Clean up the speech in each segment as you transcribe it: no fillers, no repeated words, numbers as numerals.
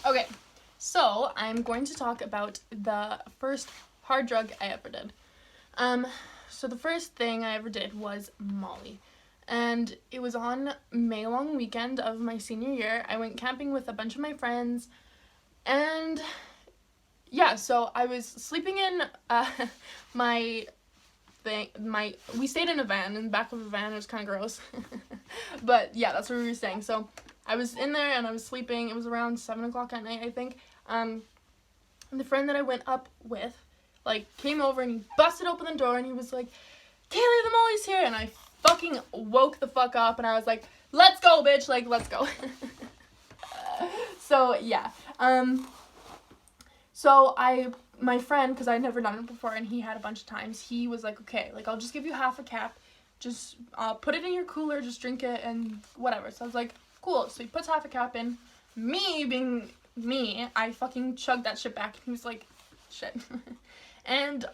Okay, so I'm going to talk about the first hard drug I ever did. Um, so the first thing I ever did was Molly. And it was on May long weekend of my senior year. I went camping with a bunch of my friends. And yeah, so I was sleeping in my we stayed in a van, in the back of a van. It was kind of gross. But yeah, that's where we were staying. So I was in there and I was sleeping. It was around 7 o'clock at night, I think. And the friend that I went up with, like, came over and he busted open the door and he was like, Kaylee, the Molly's here. And I fucking woke the fuck up and I was like, let's go, bitch. Like, let's go. So yeah. So my friend, because I'd never done it before and he had a bunch of times, he was like, okay, like, I'll just give you half a cap. Just put it in your cooler, just drink it and whatever. So I was like, cool. So he puts half a cap in. Me being me, I fucking chugged that shit back. And he was like, shit. And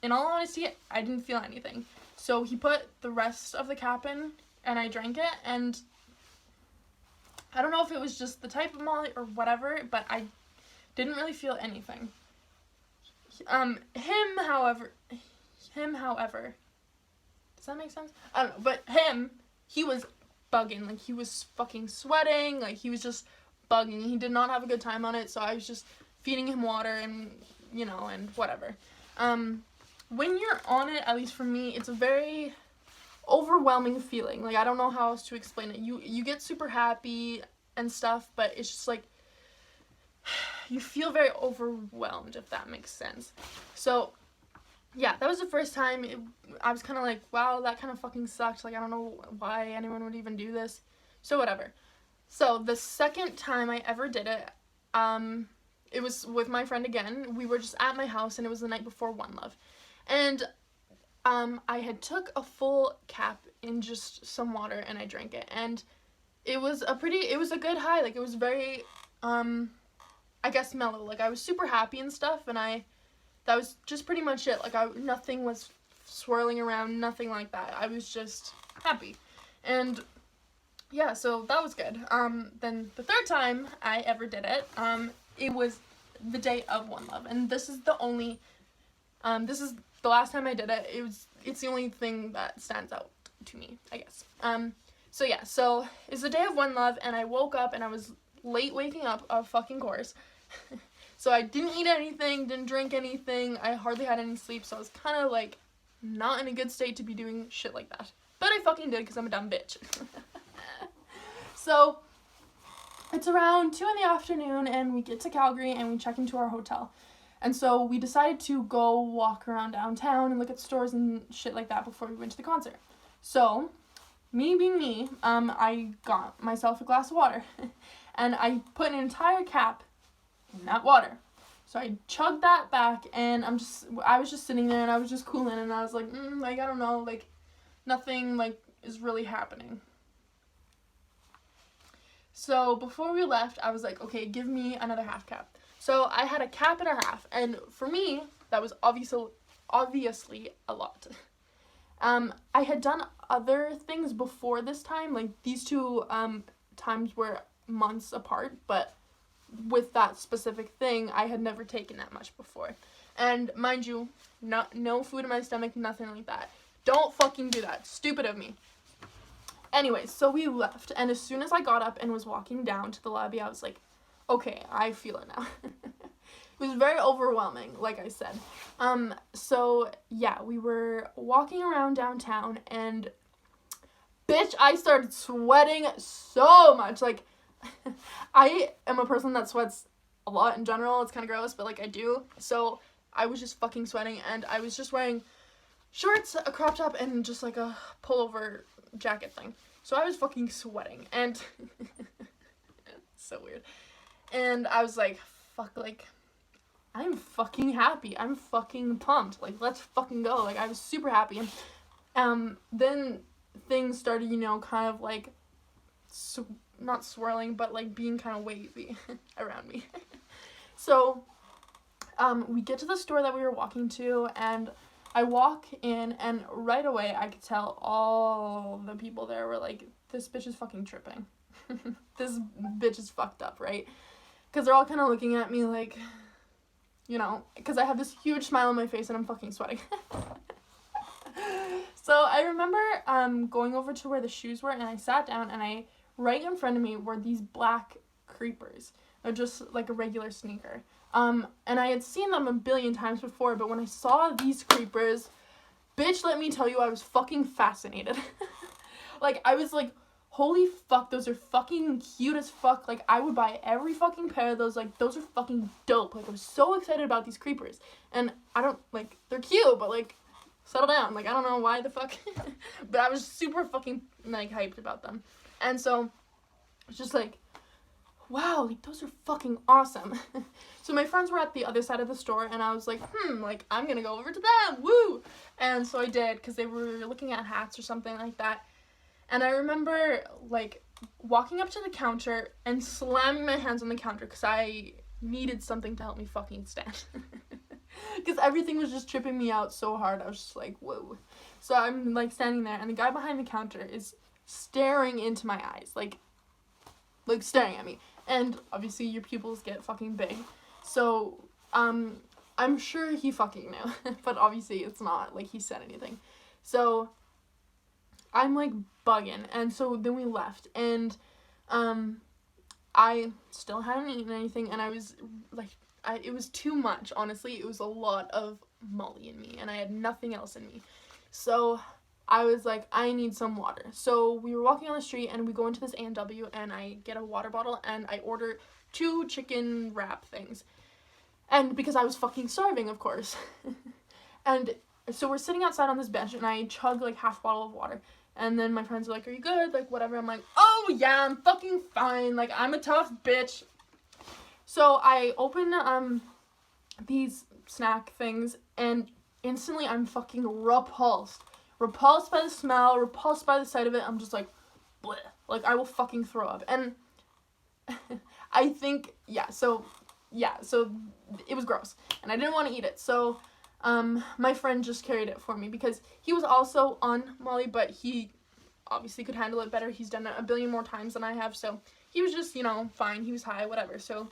in all honesty, I didn't feel anything. So he put the rest of the cap in and I drank it. And I don't know if it was just the type of Molly or whatever, but I didn't really feel anything. Him, however, does that make sense? I don't know, but he was bugging, like, he was fucking sweating, like, he was just bugging. He did not have a good time on it, so I was just feeding him water and, and whatever. When you're on it, at least for me, it's a very overwhelming feeling. Like, I don't know how else to explain it. You get super happy and stuff, but it's just like, you feel very overwhelmed, if that makes sense. So yeah, that was the first time I was kind of like, wow, that kind of fucking sucked. Like, I don't know why anyone would even do this. So whatever. So the second time I ever did it, it was with my friend again. We were just at my house and it was the night before One Love. And I had took a full cap in just some water and I drank it. And it was a good high. Like, it was very, I guess, mellow. Like, I was super happy and stuff, and that was just pretty much it. Like, nothing was swirling around, nothing like that. I was just happy. And yeah, so that was good. Then the third time I ever did it, it was the day of One Love, and this is the last time I did it. It's the only thing that stands out to me, I guess. So yeah, so it's the day of One Love, and I woke up, and I was late waking up, of fucking course. So I didn't eat anything, didn't drink anything, I hardly had any sleep, so I was kind of, like, not in a good state to be doing shit like that. But I fucking did, because I'm a dumb bitch. So it's around 2 in the afternoon, and we get to Calgary, and we check into our hotel. And so we decided to go walk around downtown and look at stores and shit like that before we went to the concert. So, me being me, I got myself a glass of water. And I put an entire cap in that water. So I chugged that back, and I was just sitting there, and I was just cooling, and I was like, like, I don't know, like, nothing, like, is really happening. So before we left, I was like, okay, give me another half cap. So I had a cap and a half, and for me, that was obviously a lot. I had done other things before this time, like, these two times were months apart, but with that specific thing, I had never taken that much before. And mind you, no food in my stomach, nothing like that. Don't fucking do that. Stupid of me. Anyway, so we left, and as soon as I got up and was walking down to the lobby, I was like, okay, I feel it now. It was very overwhelming, like I said. So yeah, we were walking around downtown, and bitch, I started sweating so much. Like, I am a person that sweats a lot in general. It's kind of gross, but, like, I do. So I was just fucking sweating, and I was just wearing shorts, a crop top, and just, like, a pullover jacket thing. So I was fucking sweating, and so weird. And I was like, fuck, like, I'm fucking happy. I'm fucking pumped. Like, let's fucking go. Like, I was super happy. And then things started, kind of, like, not swirling, but, like, being kind of wavy around me. So, we get to the store that we were walking to, and I walk in, and right away I could tell all the people there were like, this bitch is fucking tripping. This bitch is fucked up, right? because they're all kind of looking at me like, you know, because I have this huge smile on my face and I'm fucking sweating. So I remember going over to where the shoes were, and I sat down, and right in front of me were these black creepers. They're just like a regular sneaker. And I had seen them a billion times before, but when I saw these creepers, bitch, let me tell you, I was fucking fascinated. Like, I was like, holy fuck, those are fucking cute as fuck. Like, I would buy every fucking pair of those. Like, those are fucking dope. Like, I was so excited about these creepers. And I don't, like, they're cute, but, like, settle down. Like, I don't know why the fuck. But I was super fucking, like, hyped about them. And so, it's just like, wow, like, those are fucking awesome. So my friends were at the other side of the store, and I was like, like, I'm gonna go over to them, woo! And so I did, because they were looking at hats or something like that. And I remember, like, walking up to the counter and slamming my hands on the counter, because I needed something to help me fucking stand. Because everything was just tripping me out so hard, I was just like, whoa. So I'm, like, standing there, and the guy behind the counter is staring into my eyes, like staring at me. And obviously your pupils get fucking big. So, I'm sure he fucking knew. But obviously it's not like he said anything. So, I'm like bugging. And so then we left. And, I still hadn't eaten anything. And I was like, it was too much, honestly. It was a lot of Molly in me. And I had nothing else in me. So, I was like, I need some water. So we were walking on the street, and we go into this A&W, and I get a water bottle, and I order 2 chicken wrap things. And because I was fucking starving, of course. And so we're sitting outside on this bench, and I chug like half a bottle of water. And then my friends are like, are you good? Like, whatever. I'm like, oh yeah, I'm fucking fine. Like, I'm a tough bitch. So I open these snack things, and instantly I'm fucking repulsed. Repulsed by the smell, repulsed by the sight of it. I'm just like, bleh. Like, I will fucking throw up. And I think, so it was gross. And I didn't want to eat it. So, my friend just carried it for me, because he was also on Molly, but he obviously could handle it better. He's done it a billion more times than I have. So, he was just, fine. He was high, whatever. So,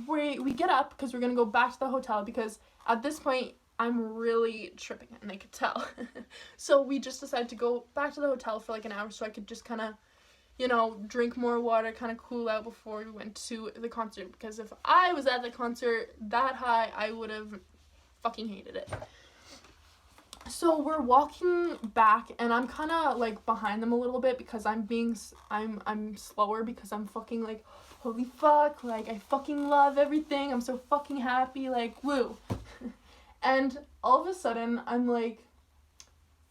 we get up, because we're going to go back to the hotel, because at this point, I'm really tripping, and I could tell. So we just decided to go back to the hotel for like an hour, so I could just kind of, drink more water, kind of cool out before we went to the concert. Because if I was at the concert that high, I would have fucking hated it. So we're walking back, and I'm kind of like behind them a little bit, because I'm slower, because I'm fucking like, holy fuck, like, I fucking love everything. I'm so fucking happy, like, woo. And all of a sudden, I'm like,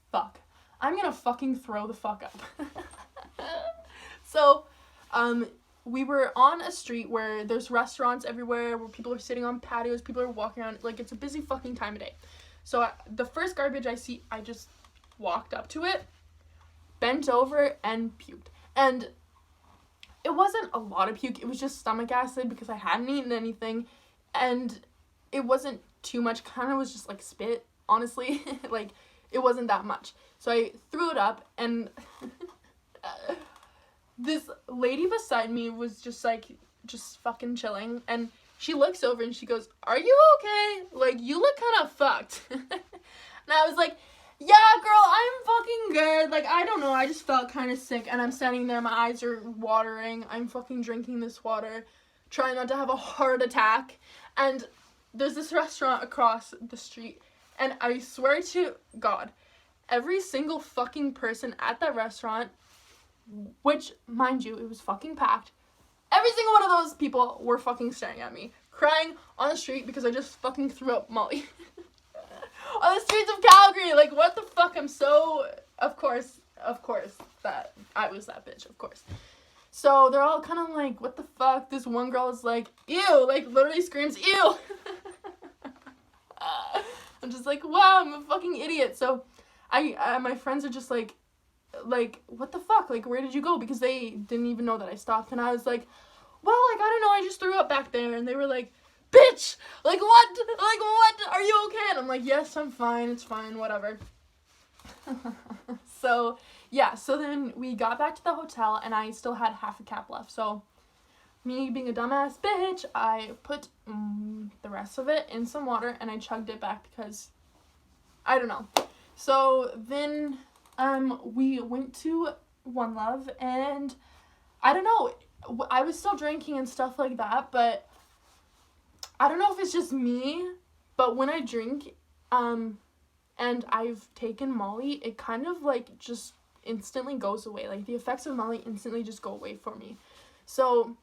fuck, I'm gonna fucking throw the fuck up. So, we were on a street where there's restaurants everywhere, where people are sitting on patios, people are walking around, like, it's a busy fucking time of day. So, the first garbage I see, I just walked up to it, bent over, and puked. And it wasn't a lot of puke, it was just stomach acid, because I hadn't eaten anything, and it wasn't too much, kind of was just like spit, honestly. Like, it wasn't that much. So I threw it up, and this lady beside me was just fucking chilling, and she looks over and she goes, are you okay? Like, you look kind of fucked. And I was like, yeah, girl, I'm fucking good. Like, I don't know, I just felt kind of sick, and I'm standing there, my eyes are watering, I'm fucking drinking this water, trying not to have a heart attack, and there's this restaurant across the street, and I swear to God, every single fucking person at that restaurant, which, mind you, it was fucking packed, every single one of those people were fucking staring at me, crying on the street because I just fucking threw up Molly. On the streets of Calgary, like, what the fuck, I'm so, of course, that I was that bitch, of course. So they're all kind of like, what the fuck? This one girl is like, ew, like, literally screams, ew. I'm just like, wow, I'm a fucking idiot. So my friends are just like, what the fuck? Like, where did you go? Because they didn't even know that I stopped. And I was like, well, like, I don't know, I just threw up back there. And they were like, bitch, like, what? Like, what? Are you okay? And I'm like, yes, I'm fine. It's fine, whatever. So, yeah, so then we got back to the hotel, and I still had half a cap left. So me being a dumbass bitch, I put the rest of it in some water and I chugged it back because I don't know. So then we went to One Love, and I don't know, I was still drinking and stuff like that, but I don't know if it's just me, but when I drink and I've taken Molly, it kind of like just instantly goes away. Like the effects of Molly instantly just go away for me. So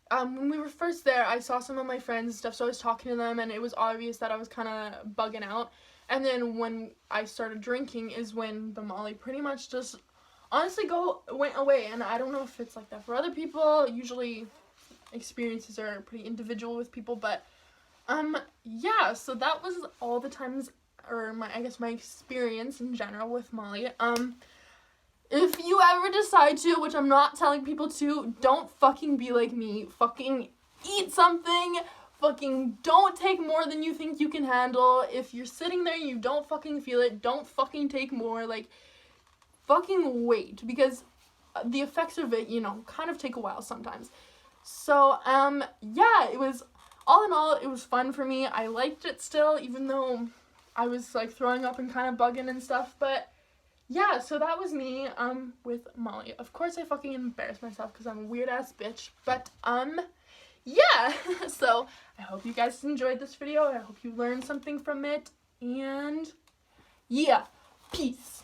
when we were first there, I saw some of my friends and stuff, so I was talking to them, and it was obvious that I was kind of bugging out. And then when I started drinking is when the Molly pretty much just honestly went away. And I don't know if it's like that for other people. Usually experiences are pretty individual with people, but yeah, so that was all the times, or my experience in general with Molly. If you ever decide to, which I'm not telling people to, don't fucking be like me. Fucking eat something. Fucking don't take more than you think you can handle. If you're sitting there and you don't fucking feel it, don't fucking take more. Like, fucking wait, because the effects of it, you know, kind of take a while sometimes. So, yeah, it was, all in all, it was fun for me. I liked it still, even though I was, like, throwing up and kind of bugging and stuff, but yeah, so that was me, with Molly. Of course I fucking embarrassed myself because I'm a weird-ass bitch, but, yeah, so I hope you guys enjoyed this video. I hope you learned something from it, and yeah, peace.